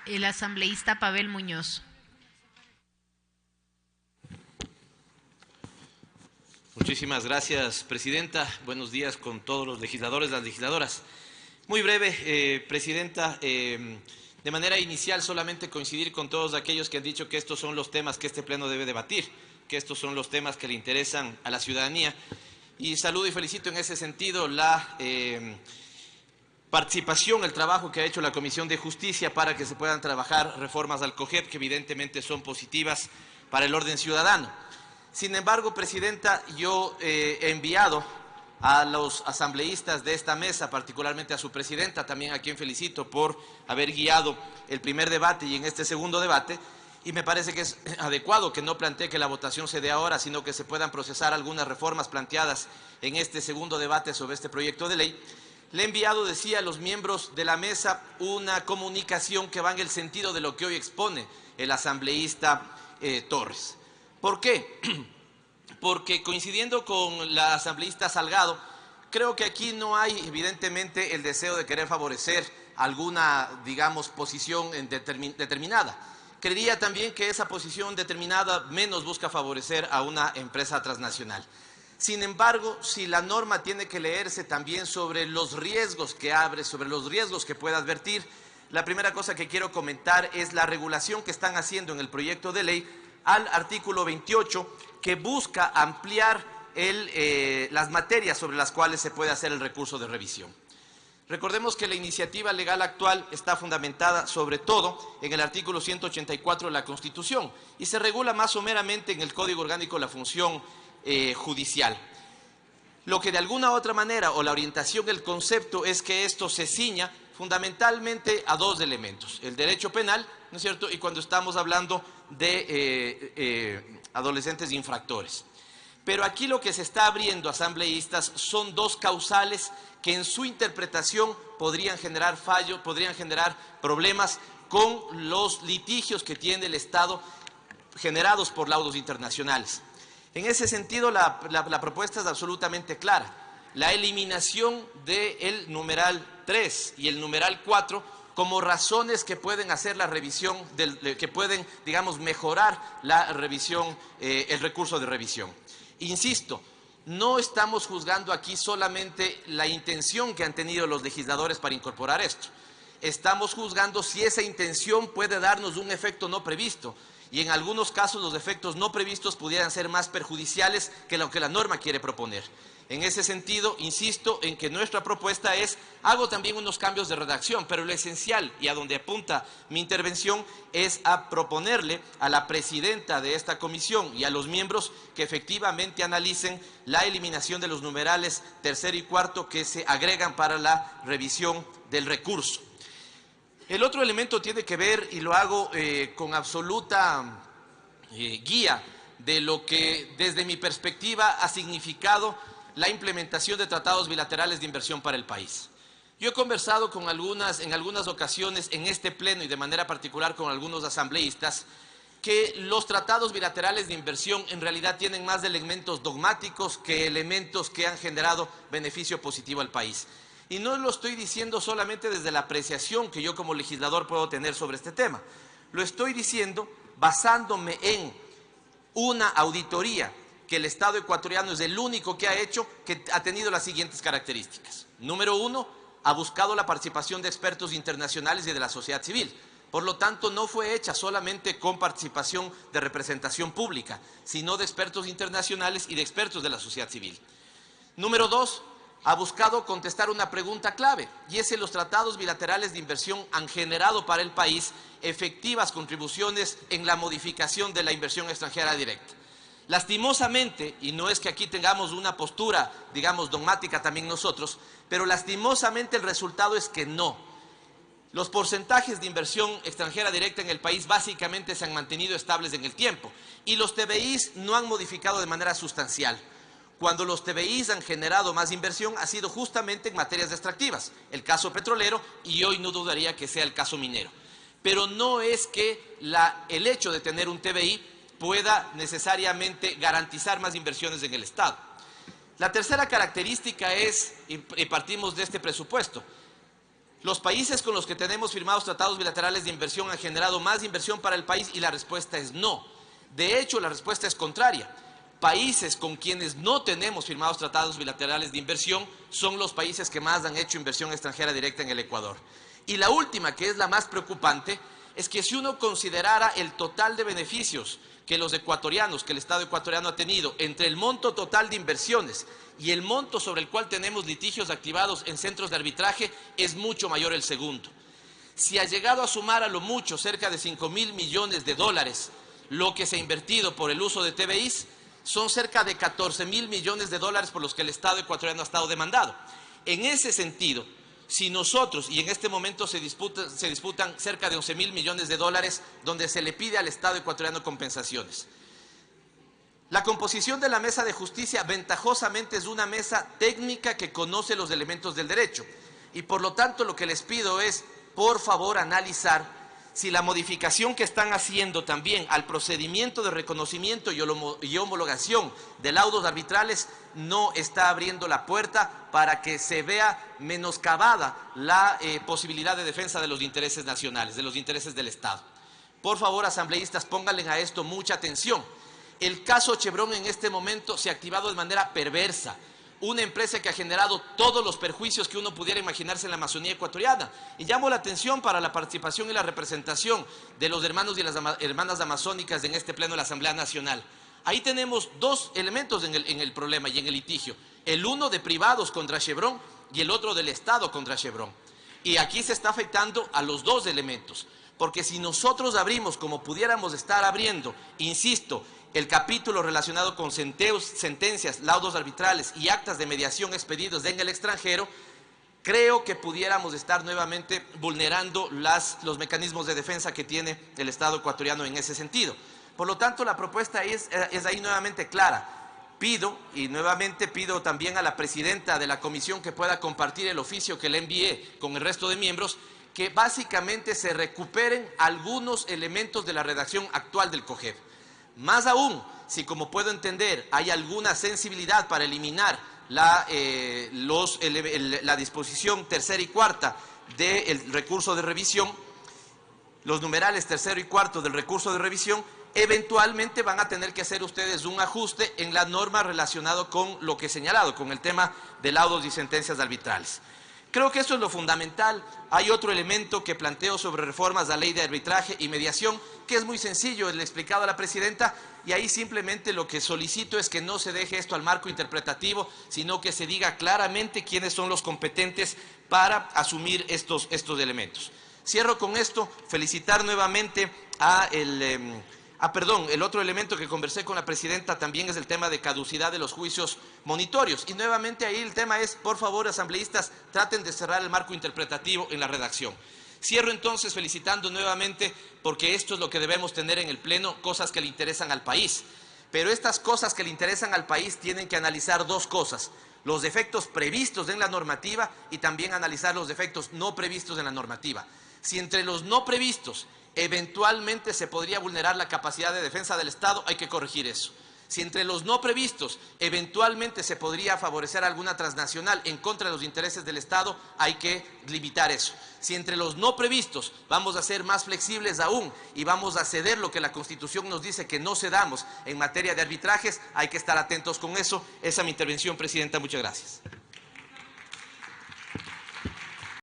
el asambleísta Pavel Muñoz. Muchísimas gracias, presidenta. Buenos días con todos los legisladores, las legisladoras. Muy breve, presidenta. De manera inicial, solamente coincidir con todos aquellos que han dicho que estos son los temas que este pleno debe debatir, que estos son los temas que le interesan a la ciudadanía. Y saludo y felicito en ese sentido la participación, el trabajo que ha hecho la Comisión de Justicia para que se puedan trabajar reformas al COGEP que evidentemente son positivas para el orden ciudadano. Sin embargo, presidenta, yo he enviado a los asambleístas de esta mesa, particularmente a su presidenta, también a quien felicito por haber guiado el primer debate y en este segundo debate, y me parece que es adecuado que no plantee que la votación se dé ahora, sino que se puedan procesar algunas reformas planteadas en este segundo debate sobre este proyecto de ley. Le he enviado, decía, a los miembros de la mesa una comunicación que va en el sentido de lo que hoy expone el asambleísta Torres. ¿Por qué? Porque coincidiendo con la asambleísta Salgado, creo que aquí no hay evidentemente el deseo de querer favorecer alguna, digamos, posición determinada. Creería también que esa posición determinada menos busca favorecer a una empresa transnacional. Sin embargo, si la norma tiene que leerse también sobre los riesgos que abre, sobre los riesgos que pueda advertir, la primera cosa que quiero comentar es la regulación que están haciendo en el proyecto de ley al artículo 28, que busca ampliar las materias sobre las cuales se puede hacer el recurso de revisión. Recordemos que la iniciativa legal actual está fundamentada sobre todo en el artículo 184 de la Constitución y se regula más o meramente en el Código Orgánico la función judicial. Lo que de alguna u otra manera, o la orientación, el concepto, es que esto se ciña fundamentalmente a dos elementos: el derecho penal, ¿no es cierto?, y cuando estamos hablando de adolescentes infractores. Pero aquí lo que se está abriendo, asambleístas, son dos causales que en su interpretación podrían generar fallos, podrían generar problemas con los litigios que tiene el Estado generados por laudos internacionales. En ese sentido, la propuesta es absolutamente clara: la eliminación del numeral 3 y el numeral 4 como razones que pueden hacer la revisión, que pueden, digamos, mejorar la revisión, el recurso de revisión. Insisto, no estamos juzgando aquí solamente la intención que han tenido los legisladores para incorporar esto. Estamos juzgando si esa intención puede darnos un efecto no previsto. Y en algunos casos los efectos no previstos pudieran ser más perjudiciales que lo que la norma quiere proponer. En ese sentido, insisto en que nuestra propuesta es, hago también unos cambios de redacción, pero lo esencial y a donde apunta mi intervención es a proponerle a la presidenta de esta comisión y a los miembros que efectivamente analicen la eliminación de los numerales tercero y cuarto que se agregan para la revisión del recurso. El otro elemento tiene que ver, y lo hago con absoluta guía de lo que desde mi perspectiva ha significado la implementación de tratados bilaterales de inversión para el país. Yo he conversado en algunas ocasiones en este pleno y de manera particular con algunos asambleístas que los tratados bilaterales de inversión en realidad tienen más de elementos dogmáticos que elementos que han generado beneficio positivo al país. Y no lo estoy diciendo solamente desde la apreciación que yo como legislador puedo tener sobre este tema. Lo estoy diciendo basándome en una auditoría que el Estado ecuatoriano es el único que ha hecho, que ha tenido las siguientes características. Número uno, ha buscado la participación de expertos internacionales y de la sociedad civil. Por lo tanto, no fue hecha solamente con participación de representación pública, sino de expertos internacionales y de expertos de la sociedad civil. Número dos, ha buscado contestar una pregunta clave, y es si los tratados bilaterales de inversión han generado para el país efectivas contribuciones en la modificación de la inversión extranjera directa. Lastimosamente, y no es que aquí tengamos una postura, digamos, dogmática también nosotros, pero lastimosamente el resultado es que no. Los porcentajes de inversión extranjera directa en el país básicamente se han mantenido estables en el tiempo, y los TBIs no han modificado de manera sustancial. Cuando los TBIs han generado más inversión ha sido justamente en materias extractivas, el caso petrolero, y hoy no dudaría que sea el caso minero. Pero no es que el hecho de tener un TBI pueda necesariamente garantizar más inversiones en el Estado. La tercera característica es, y partimos de este presupuesto, Los países con los que tenemos firmados tratados bilaterales de inversión han generado más inversión para el país y la respuesta es no. De hecho, la respuesta es contraria. Países con quienes no tenemos firmados tratados bilaterales de inversión son los países que más han hecho inversión extranjera directa en el Ecuador. Y la última, que es la más preocupante, es que si uno considerara el total de beneficios que los ecuatorianos, que el Estado ecuatoriano ha tenido entre el monto total de inversiones y el monto sobre el cual tenemos litigios activados en centros de arbitraje, es mucho mayor el segundo. Si ha llegado a sumar a lo mucho cerca de 5.000 millones de dólares lo que se ha invertido por el uso de TBIs, son cerca de 14.000 millones de dólares por los que el Estado ecuatoriano ha estado demandado. En ese sentido, si nosotros, y en este momento se disputan cerca de 11.000 millones de dólares, donde se le pide al Estado ecuatoriano compensaciones. La composición de la mesa de justicia ventajosamente es una mesa técnica que conoce los elementos del derecho. Y por lo tanto lo que les pido es, por favor, analizar si la modificación que están haciendo también al procedimiento de reconocimiento y homologación de laudos arbitrales no está abriendo la puerta para que se vea menoscabada la posibilidad de defensa de los intereses nacionales, de los intereses del Estado. Por favor, asambleístas, pónganle a esto mucha atención. El caso Chevron en este momento se ha activado de manera perversa. Una empresa que ha generado todos los perjuicios que uno pudiera imaginarse en la Amazonía ecuatoriana. Y llamo la atención para la participación y la representación de los hermanos y las hermanas amazónicas en este pleno de la Asamblea Nacional. Ahí tenemos dos elementos en el problema y en el litigio. El uno de privados contra Chevron y el otro del Estado contra Chevron. Y aquí se está afectando a los dos elementos. Porque si nosotros abrimos, como pudiéramos estar abriendo, insisto, el capítulo relacionado con sentencias, laudos arbitrales y actas de mediación expedidos en el extranjero, creo que pudiéramos estar nuevamente vulnerando los mecanismos de defensa que tiene el Estado ecuatoriano en ese sentido. Por lo tanto, la propuesta es ahí nuevamente clara. Pido, y nuevamente pido también a la presidenta de la comisión que pueda compartir el oficio que le envié con el resto de miembros, que básicamente se recuperen algunos elementos de la redacción actual del COGEB. Más aún, si como puedo entender hay alguna sensibilidad para eliminar la disposición tercera y cuarta del recurso de revisión, los numerales tercero y cuarto del recurso de revisión, eventualmente van a tener que hacer ustedes un ajuste en la norma relacionado con lo que he señalado, con el tema de laudos y sentencias arbitrales. Creo que eso es lo fundamental. Hay otro elemento que planteo sobre reformas a la ley de arbitraje y mediación, que es muy sencillo, le he explicado a la presidenta, y ahí simplemente lo que solicito es que no se deje esto al marco interpretativo, sino que se diga claramente quiénes son los competentes para asumir estos elementos. Cierro con esto, felicitar nuevamente el otro elemento que conversé con la presidenta también es el tema de caducidad de los juicios monitorios. Y nuevamente ahí el tema es, por favor, asambleístas, traten de cerrar el marco interpretativo en la redacción. Cierro entonces felicitando nuevamente, porque esto es lo que debemos tener en el Pleno, cosas que le interesan al país. Pero estas cosas que le interesan al país tienen que analizar dos cosas: los defectos previstos en la normativa y también analizar los defectos no previstos en la normativa. Si entre los no previstos eventualmente se podría vulnerar la capacidad de defensa del Estado, hay que corregir eso. Si entre los no previstos eventualmente se podría favorecer alguna transnacional en contra de los intereses del Estado, hay que limitar eso. Si entre los no previstos vamos a ser más flexibles aún y vamos a ceder lo que la Constitución nos dice que no cedamos en materia de arbitrajes, hay que estar atentos con eso. Esa es mi intervención, presidenta. Muchas gracias.